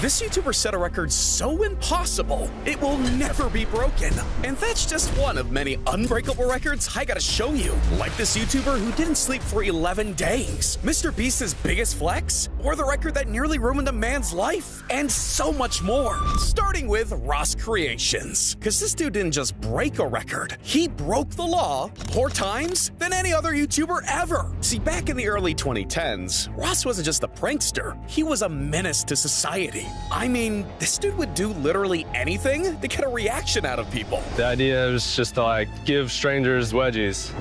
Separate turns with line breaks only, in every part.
This YouTuber set a record so impossible, it will never be broken. And that's just one of many unbreakable records I gotta show you. Like this YouTuber who didn't sleep for 11 days, MrBeast's biggest flex, or the record that nearly ruined a man's life, and so much more. Starting with Ross Creations. Cause this dude didn't just break a record, he broke the law more times than any other YouTuber ever. See, back in the early 2010s, Ross wasn't just a prankster, he was a menace to society. I mean, this dude would do literally anything to get a reaction out of people.
The idea was just to like give strangers wedgies.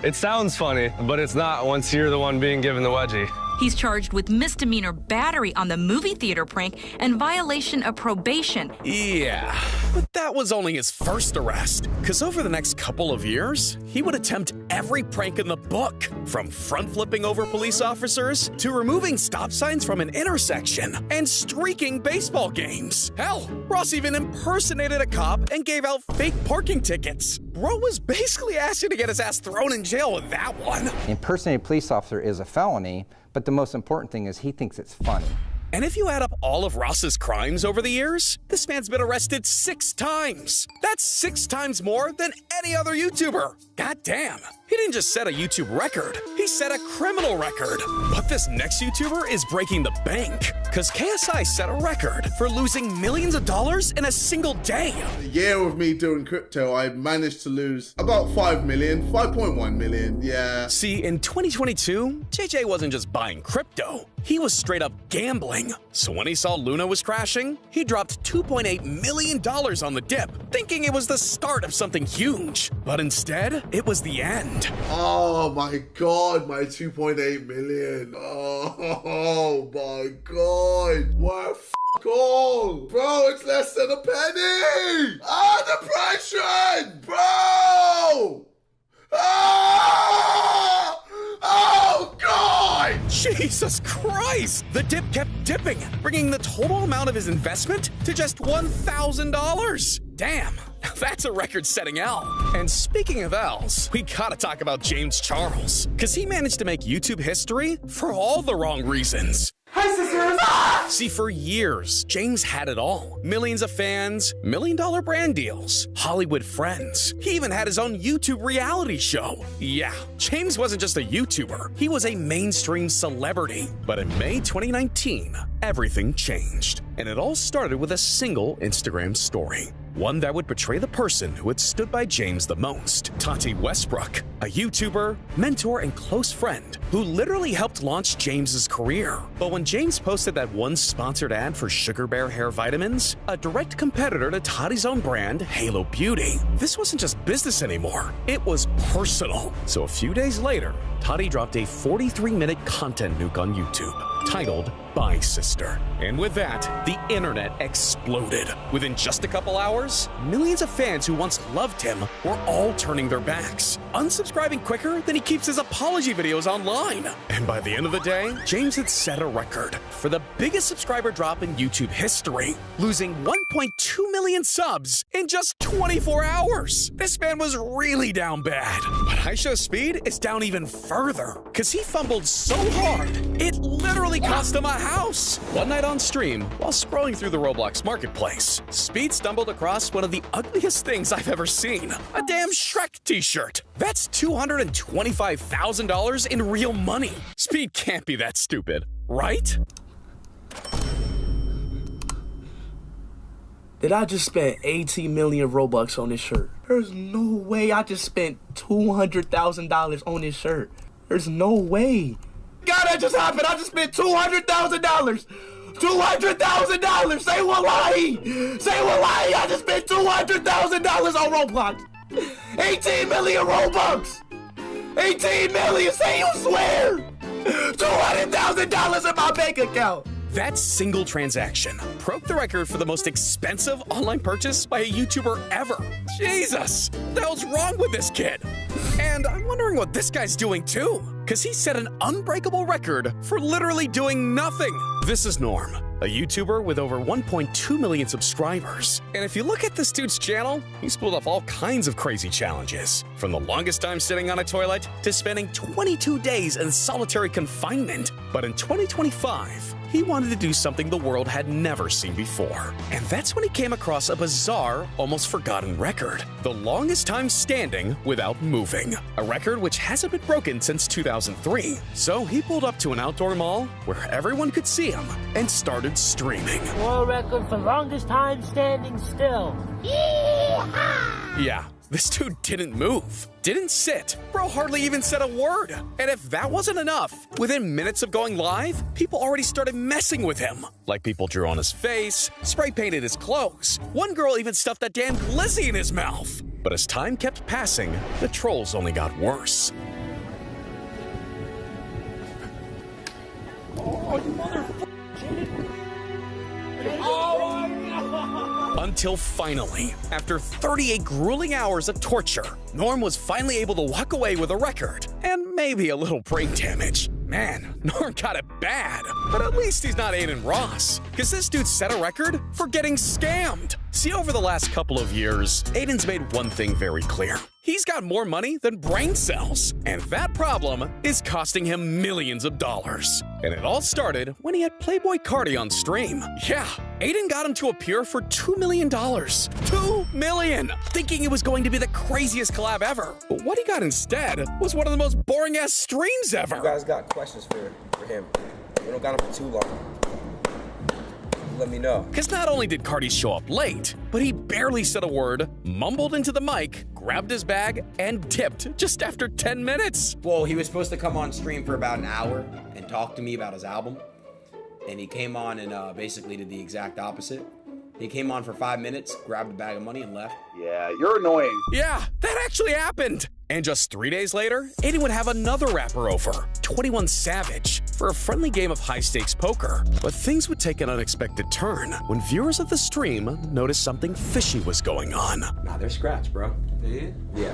It sounds funny, but it's not once you're the one being given the wedgie.
He's charged with misdemeanor battery on the movie theater prank and violation of probation.
Yeah, but that was only his first arrest, because over the next couple of years, he would attempt every prank in the book, from front flipping over police officers to removing stop signs from an intersection and streaking baseball games. Hell, Ross even impersonated a cop and gave out fake parking tickets. Bro was basically asking to get his ass thrown in jail with that one.
Impersonating a police officer is a felony, but the most important thing is he thinks it's funny.
And if you add up all of Ross's crimes over the years, this man's been arrested 6 times. That's 6 times more than any other YouTuber. God damn. He didn't just set a YouTube record, he set a criminal record. But this next YouTuber is breaking the bank, because KSI set a record for losing millions of dollars in a single day.
A year of me doing crypto, I managed to lose about 5 million, 5.1 million, yeah.
See, in 2022, JJ wasn't just buying crypto, he was straight up gambling. So when he saw Luna was crashing, he dropped $2.8 million on the dip, thinking it was the start of something huge. But instead, it was the end.
Oh my god, my 2.8 million. Oh my god. What f all? Bro, it's less than a penny. Ah, depression. Bro. Ah! Oh god!
Jesus Christ! The dip kept dipping, bringing the total amount of his investment to just $1,000. Damn, that's a record-setting L. And speaking of L's, we gotta talk about James Charles, because he managed to make YouTube history for all the wrong reasons.
Hi, sisters! Ah!
See, for years, James had it all. Millions of fans, million-dollar brand deals, Hollywood friends. He even had his own YouTube reality show. Yeah, James wasn't just a YouTuber, he was a mainstream celebrity. But in May 2019, everything changed. And it all started with a single Instagram story. One that would portray the person who had stood by James the most, Tati Westbrook, a YouTuber, mentor, and close friend who literally helped launch James's career. But when James posted that one sponsored ad for Sugar Bear hair vitamins, a direct competitor to Tati's own brand, Halo Beauty, this wasn't just business anymore, it was personal. So a few days later, Tati dropped a 43-minute content nuke on YouTube, titled Bye Sister. And with that, the internet exploded. Within just a couple hours, millions of fans who once loved him were all turning their backs, unsubscribing quicker than he keeps his apology videos online. And by the end of the day, James had set a record for the biggest subscriber drop in YouTube history, losing 1.2 million subs in just 24 hours. This man was really down bad. But IShowSpeed is down even further, because he fumbled so hard, it literally cost him a house. One night on stream, while scrolling through the Roblox marketplace, Speed stumbled across one of the ugliest things I've ever seen. A damn Shrek t-shirt. That's $225,000 in real money. Speed can't be that stupid, right?
Did I just spend 18 million Robux on this shirt? There's no way I just spent $200,000 on this shirt. There's no way. God, that just happened. I just spent $200,000. $200,000. Say wallahi. Say wallahi. I just spent $200,000 on Roblox. 18 million Robux. 18 million. Say you swear. $200,000 in my bank account.
That single transaction broke the record for the most expensive online purchase by a YouTuber ever. Jesus, what the hell's wrong with this kid? And I'm wondering what this guy's doing too, because he set an unbreakable record for literally doing nothing. This is Norm, a YouTuber with over 1.2 million subscribers. And if you look at this dude's channel, he's pulled off all kinds of crazy challenges, from the longest time sitting on a toilet to spending 22 days in solitary confinement. But in 2025, he wanted to do something the world had never seen before. And that's when he came across a bizarre, almost forgotten record. The longest time standing without moving. A record which hasn't been broken since 2003. So he pulled up to an outdoor mall where everyone could see him and started streaming.
World record for longest time standing still. Yee-haw!
Yeah. This dude didn't move, didn't sit, bro hardly even said a word. And if that wasn't enough, within minutes of going live, people already started messing with him. Like people drew on his face, spray painted his clothes. One girl even stuffed that damn glizzy in his mouth. But as time kept passing, the trolls only got worse.
Oh, you motherfucker!
Until finally, after 38 grueling hours of torture, Norm was finally able to walk away with a record and maybe a little brain damage. Man, Norm got it bad, but at least he's not Aiden Ross, because this dude set a record for getting scammed. See, over the last couple of years, Aiden's made one thing very clear. He's got more money than brain cells, and that problem is costing him millions of dollars. And it all started when he had Playboy Cardi on stream. Yeah, Aiden got him to appear for $2 million. $2 million! Thinking it was going to be the craziest collab ever. But what he got instead was one of the most boring-ass streams ever.
You guys got questions for him. We don't got him for too long. Let me know.
Because not only did Cardi show up late, but he barely said a word, mumbled into the mic, grabbed his bag, and dipped just after 10 minutes.
Well, he was supposed to come on stream for about an hour and talk to me about his album. And he came on and basically did the exact opposite. He came on for 5 minutes, grabbed a bag of money, and left.
Yeah, you're annoying.
Yeah, that actually happened. And just 3 days later, Aiden would have another rapper over, 21 Savage, for a friendly game of high-stakes poker. But things would take an unexpected turn when viewers of the stream noticed something fishy was going on.
Nah, they're scratched, bro. Yeah.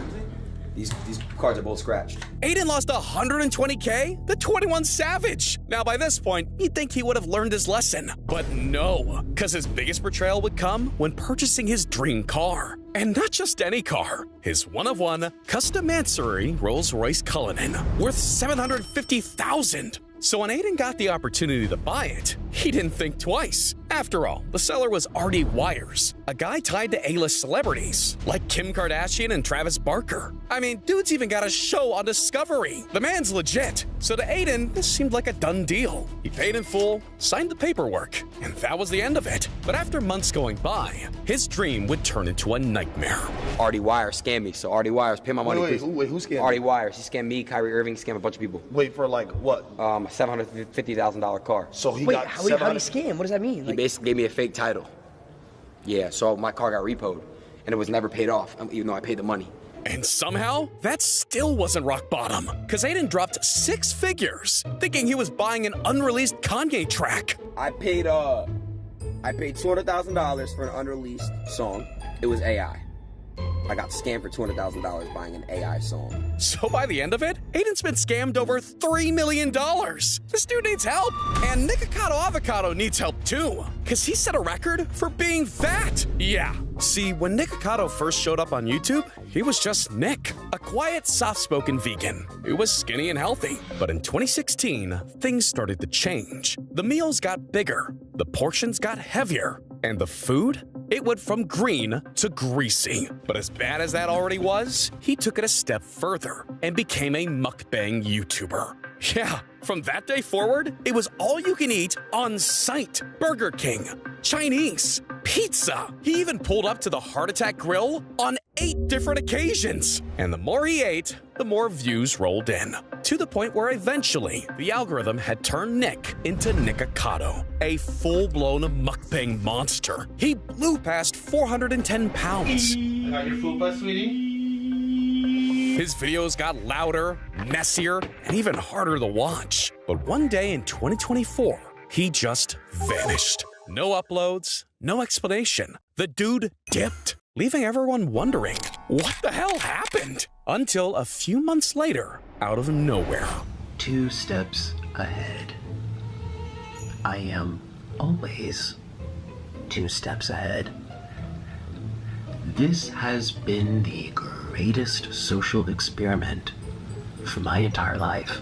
These cards are both scratched.
Aiden lost $120K to 21 Savage. Now, by this point, you'd think he would have learned his lesson. But no, because his biggest betrayal would come when purchasing his dream car. And not just any car, his one-of-one custom Mansory Rolls-Royce Cullinan, worth $750,000. So when Aiden got the opportunity to buy it, he didn't think twice. After all, the seller was Artie Wires, a guy tied to A-list celebrities, like Kim Kardashian and Travis Barker. I mean, dude's even got a show on Discovery. The man's legit. So to Aiden, this seemed like a done deal. He paid in full, signed the paperwork, and that was the end of it. But after months going by, his dream would turn into a nightmare.
Artie Wires scammed me, so Artie Wires, pay my money, please.
Wait, who scammed
Artie
you?
Wires, he scammed me, Kyrie Irving, scammed a bunch of people.
Wait, for like what?
$750,000 car.
So he
Wait,
got
how do you scam? What does that mean?
He basically gave me a fake title. Yeah, so my car got repoed, and it was never paid off, even though I paid the money.
And somehow, that still wasn't rock bottom, because Aiden dropped 6 figures, thinking he was buying an unreleased Kanye track.
I paid $200,000 for an unreleased song. It was AI. I got scammed for $200,000 buying an AI song.
So by the end of it, Aiden's been scammed over $3 million. This dude needs help. And Nikocado Avocado needs help too, because he set a record for being fat. Yeah. See, when Nikocado first showed up on YouTube, he was just Nick, a quiet, soft-spoken vegan who was skinny and healthy. But in 2016, things started to change. The meals got bigger, the portions got heavier, and the food? It went from green to greasy. But as bad as that already was, he took it a step further and became a mukbang YouTuber. Yeah, from that day forward, it was all you can eat on site. Burger King, Chinese, pizza. He even pulled up to the Heart Attack Grill on 8 different occasions. And the more he ate, the more views rolled in. To the point where eventually, the algorithm had turned Nick into Nikocado, a full-blown mukbang monster. He blew past 410 pounds.
Got your food bus, sweetie?
His videos got louder, messier, and even harder to watch. But one day in 2024, he just vanished. No uploads, no explanation. The dude dipped, leaving everyone wondering, what the hell happened? Until a few months later, out of nowhere.
2 steps ahead. I am always 2 steps ahead. This has been the greatest social experiment for my entire life.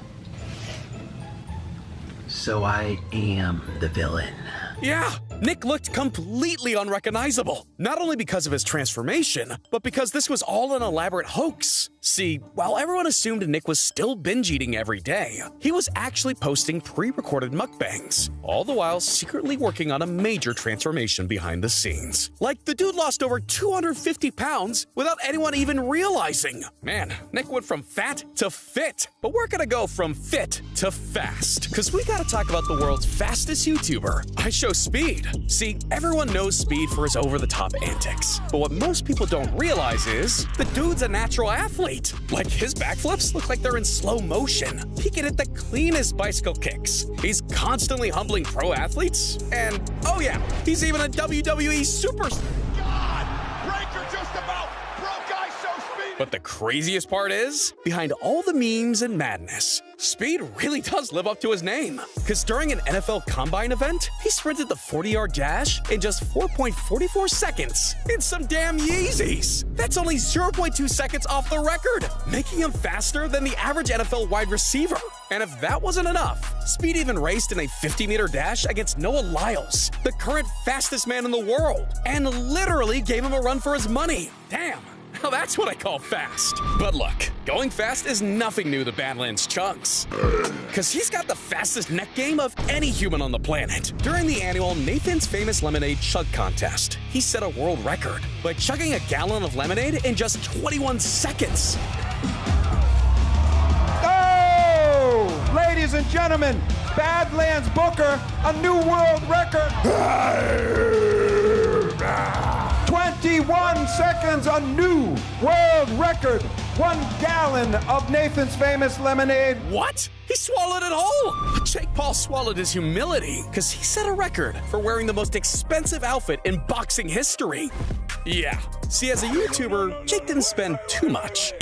So I am the villain.
Yeah, Nick looked completely unrecognizable, not only because of his transformation, but because this was all an elaborate hoax. See, while everyone assumed Nick was still binge eating every day, he was actually posting pre-recorded mukbangs, all the while secretly working on a major transformation behind the scenes. Like, the dude lost over 250 pounds without anyone even realizing. Man, Nick went from fat to fit, but we're gonna go from fit to fast, because we gotta talk about the world's fastest YouTuber. I show Speed. See, everyone knows Speed for his over-the-top antics, but what most people don't realize is the dude's a natural athlete. Like, his backflips look like they're in slow motion. He can hit the cleanest bicycle kicks. He's constantly humbling pro athletes, and oh yeah, he's even a WWE superstar. But the craziest part is, behind all the memes and madness, Speed really does live up to his name. Because during an NFL Combine event, he sprinted the 40-yard dash in just 4.44 seconds in some damn Yeezys. That's only 0.2 seconds off the record, making him faster than the average NFL wide receiver. And if that wasn't enough, Speed even raced in a 50-meter dash against Noah Lyles, the current fastest man in the world, and literally gave him a run for his money. Damn. Now that's what I call fast. But look, going fast is nothing new to Badlands Chunks, because he's got the fastest neck game of any human on the planet. During the annual Nathan's Famous Lemonade Chug Contest, he set a world record by chugging a gallon of lemonade in just 21 seconds.
Oh, ladies and gentlemen, Badlands Booker, a new world record. 21 seconds, a new world record. 1 gallon of Nathan's Famous Lemonade.
What? He swallowed it whole! But Jake Paul swallowed his humility, because he set a record for wearing the most expensive outfit in boxing history. Yeah, see, as a YouTuber, Jake didn't spend too much.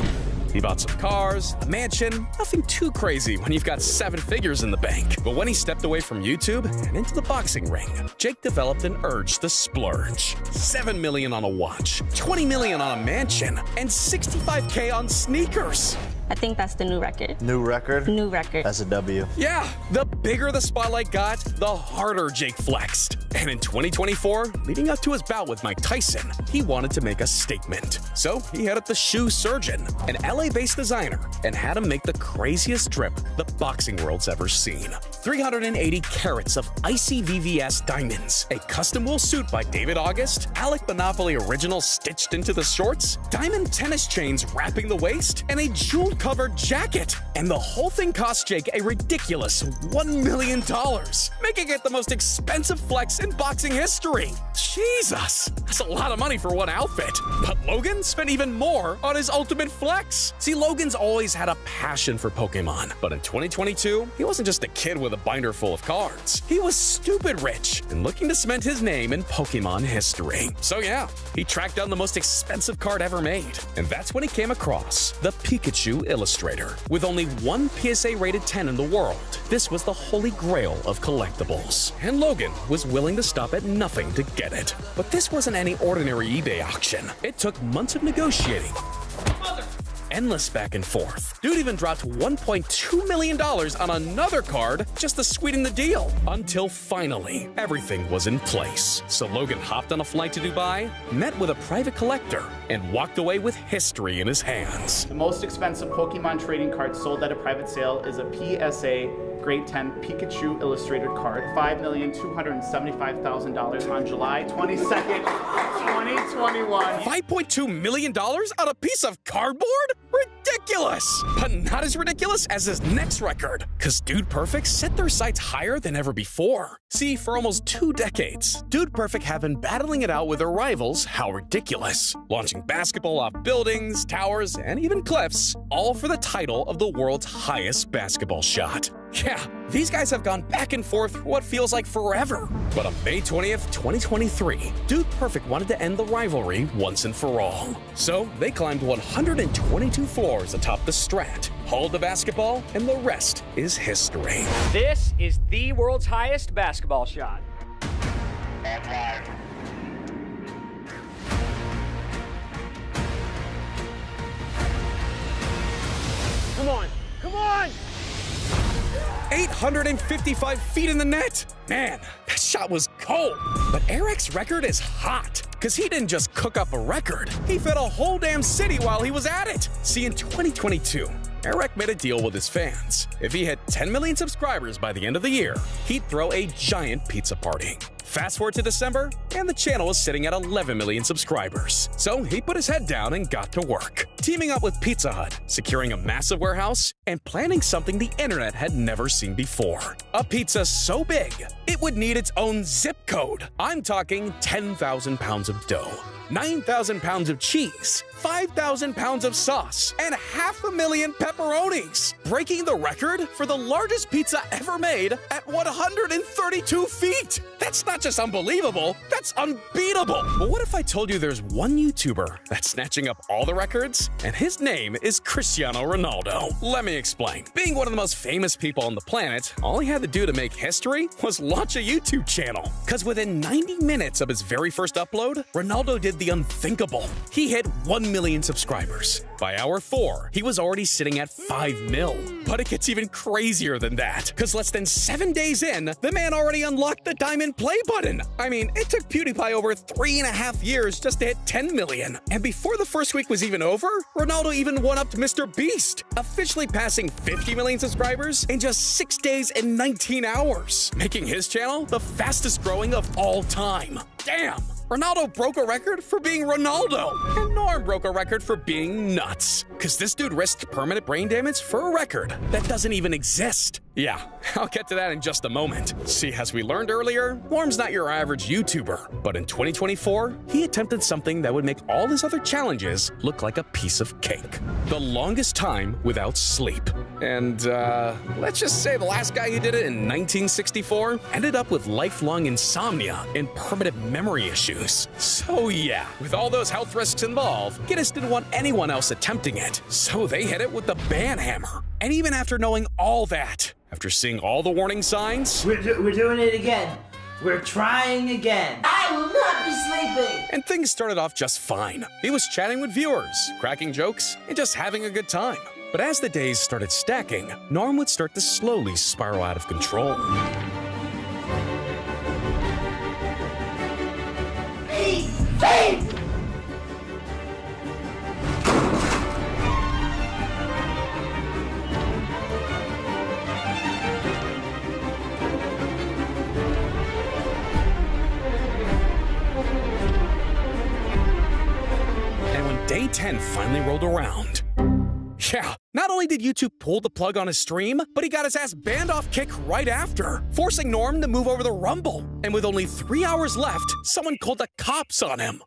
He bought some cars, a mansion, nothing too crazy when you've got 7 figures in the bank. But when he stepped away from YouTube and into the boxing ring, Jake developed an urge to splurge. $7 million on a watch, $20 million on a mansion, and $65K on sneakers.
I think that's the new record.
New record?
New record.
That's a W.
Yeah, the bigger the spotlight got, the harder Jake flexed. And in 2024, leading up to his bout with Mike Tyson, he wanted to make a statement. So he hit up the shoe surgeon, an LA-based designer, and had him make the craziest drip the boxing world's ever seen. 380 carats of icy VVS diamonds, a custom wool suit by David August, Alec Monopoly original stitched into the shorts, diamond tennis chains wrapping the waist, and a jewel-covered jacket. And the whole thing cost Jake a ridiculous $1 million, making it the most expensive flex in boxing history. Jesus, that's a lot of money for one outfit. But Logan spent even more on his ultimate flex. See, Logan's always had a passion for Pokemon, but in 2022, he wasn't just a kid with a binder full of cards. He was stupid rich and looking to cement his name in Pokemon history. So yeah, he tracked down the most expensive card ever made, and that's when he came across the Pikachu Illustrator. With only one PSA rated 10 in the world, this was the holy grail of collectibles, and Logan was willing to stop at nothing to get it. But this wasn't any ordinary eBay auction. It took months of negotiating, endless back and forth. Dude even dropped $1.2 million on another card just to sweeten the deal. Until finally, everything was in place. So Logan hopped on a flight to Dubai, met with a private collector, and walked away with history in his hands.
The most expensive Pokemon trading card sold at a private sale is a PSA Grade 10 Pikachu Illustrated card, $5,275,000 on July 22nd, 2021.
$5.2 million on a piece of cardboard? Ridiculous! But not as ridiculous as his next record, because Dude Perfect set their sights higher than ever before. See, for almost 2 decades, Dude Perfect have been battling it out with their rivals, How Ridiculous, launching basketball off buildings, towers, and even cliffs, all for the title of the world's highest basketball shot. Yeah, these guys have gone back and forth for what feels like forever. But on May 20th, 2023, Dude Perfect wanted to end the rivalry once and for all. So they climbed 122 floors atop the Strat, hauled the basketball, and the rest is history.
This is the world's highest basketball shot. Come on, come on!
355 feet in the net. Man, that shot was cold. But Eric's record is hot, because he didn't just cook up a record. He fed a whole damn city while he was at it. See, in 2022, Eric made a deal with his fans. If he hit 10 million subscribers by the end of the year, he'd throw a giant pizza party. Fast forward to December, and the channel was sitting at 11 million subscribers. So he put his head down and got to work, teaming up with Pizza Hut, securing a massive warehouse, and planning something the internet had never seen before. A pizza so big, it would need its own zip code. I'm talking 10,000 pounds of dough, 9,000 pounds of cheese, 5,000 pounds of sauce, and 500,000 pepperonis, breaking the record for the largest pizza ever made at 132 feet. That's not just unbelievable, that's unbeatable. But what if I told you there's one YouTuber that's snatching up all the records, and his name is Cristiano Ronaldo? Let me explain. Being one of the most famous people on the planet, all he had to do to make history was launch a YouTube channel. Because within 90 minutes of his very first upload, Ronaldo did the unthinkable. He hit 1 million subscribers. By hour 4, he was already sitting at 5 mil. But it gets even crazier than that, because less than 7 days in, the man already unlocked the diamond play button. I mean, it took PewDiePie over 3.5 years just to hit 10 million. And before the first week was even over, Ronaldo even one-upped MrBeast, officially passing 50 million subscribers in just 6 days and 19 hours, making his channel the fastest growing of all time. Damn! Ronaldo broke a record for being Ronaldo, and Norm broke a record for being nuts. Cause this dude risked permanent brain damage for a record that doesn't even exist. Yeah, I'll get to that in just a moment. See, as we learned earlier, Norm's not your average YouTuber, but in 2024, he attempted something that would make all his other challenges look like a piece of cake. The longest time without sleep. And, let's just say the last guy who did it in 1964 ended up with lifelong insomnia and permanent memory issues. So yeah, with all those health risks involved, Guinness didn't want anyone else attempting it, so they hit it with the ban hammer. And even after knowing all that, after seeing all the warning signs,
we're doing it again. We're trying again. I will not be sleeping.
And things started off just fine. He was chatting with viewers, cracking jokes, and just having a good time. But as the days started stacking, Norm would start to slowly spiral out of control.
Hey!
Day 10 finally rolled around. Yeah, not only did YouTube pull the plug on his stream, but he got his ass banned off Kick right after, forcing Norm to move over to Rumble. And with only 3 hours left, someone called the cops on him.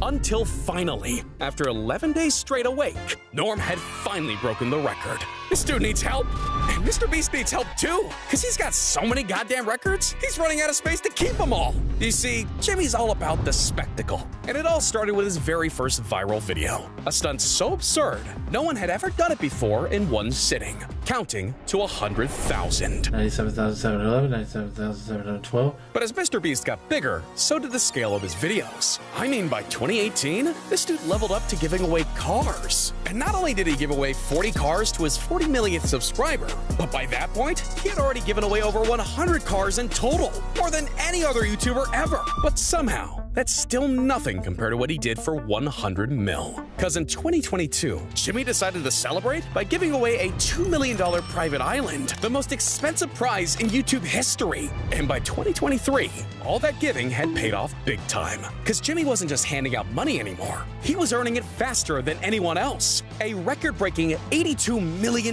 Until finally, after 11 days straight awake, Norm had finally broken the record. This dude needs help, and MrBeast needs help too, because he's got so many goddamn records, he's running out of space to keep them all. You see, Jimmy's all about the spectacle, and it all started with his very first viral video. A stunt so absurd, no one had ever done it before in one sitting, counting to 100,000.
97,711, 97,712.
But as MrBeast got bigger, so did the scale of his videos. I mean, by 2018, this dude leveled up to giving away cars. And not only did he give away 40 cars to his 40 millionth subscriber, but by that point, he had already given away over 100 cars in total, more than any other YouTuber ever. But somehow, that's still nothing compared to what he did for 100 mil. Cause in 2022, Jimmy decided to celebrate by giving away a $2 million private island, the most expensive prize in YouTube history. And by 2023, all that giving had paid off big time. Cause Jimmy wasn't just handing out money anymore, he was earning it faster than anyone else. A record-breaking $82 million.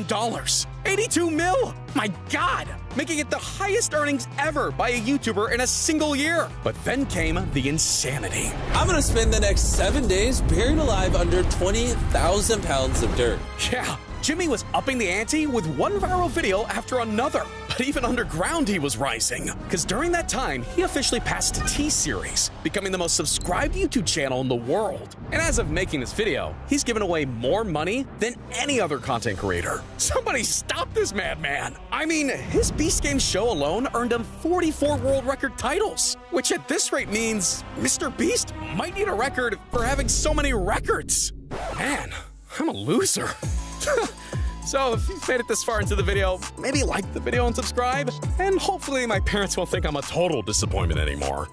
82 mil! My God! Making it the highest earnings ever by a YouTuber in a single year. But then came the insanity.
I'm gonna spend the next 7 days buried alive under 20,000 pounds of dirt.
Yeah, Jimmy was upping the ante with one viral video after another. But even underground he was rising. Because during that time, he officially passed T-Series, becoming the most subscribed YouTube channel in the world. And as of making this video, he's given away more money than any other content creator. Somebody stop this madman. I mean, his Beast Games show alone earned him 44 world record titles, which at this rate means MrBeast might need a record for having so many records. Man, I'm a loser. So if you've made it this far into the video, maybe like the video and subscribe, and hopefully my parents won't think I'm a total disappointment anymore.